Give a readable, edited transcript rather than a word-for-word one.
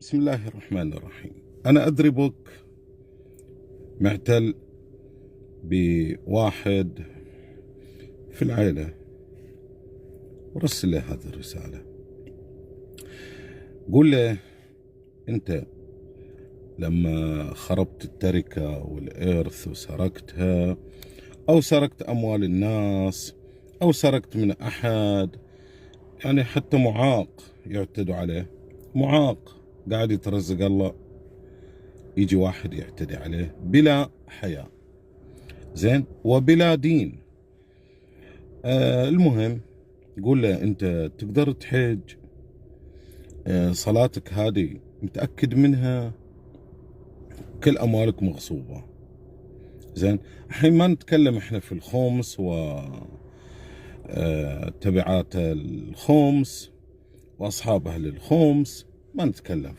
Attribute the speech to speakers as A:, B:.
A: بسم الله الرحمن الرحيم. أنا أدري بك معتل بواحد في العائلة ورسل له هذه الرسالة. قول له أنت لما خربت التركة والإرث وسرقتها أو سرقت أموال الناس أو سرقت من أحد، يعني حتى معاق يعتدوا عليه، معاق قاعد يترزق الله، يجي واحد يعتدي عليه بلا حياء، زين، وبلا دين. المهم قول له أنت تقدر تحج، صلاتك هذه متأكد منها، كل أموالك مغصوبة. زين، الحين ما نتكلم احنا في الخمس و تبعات الخمس وأصحاب أهل الخمس، ما نتكلم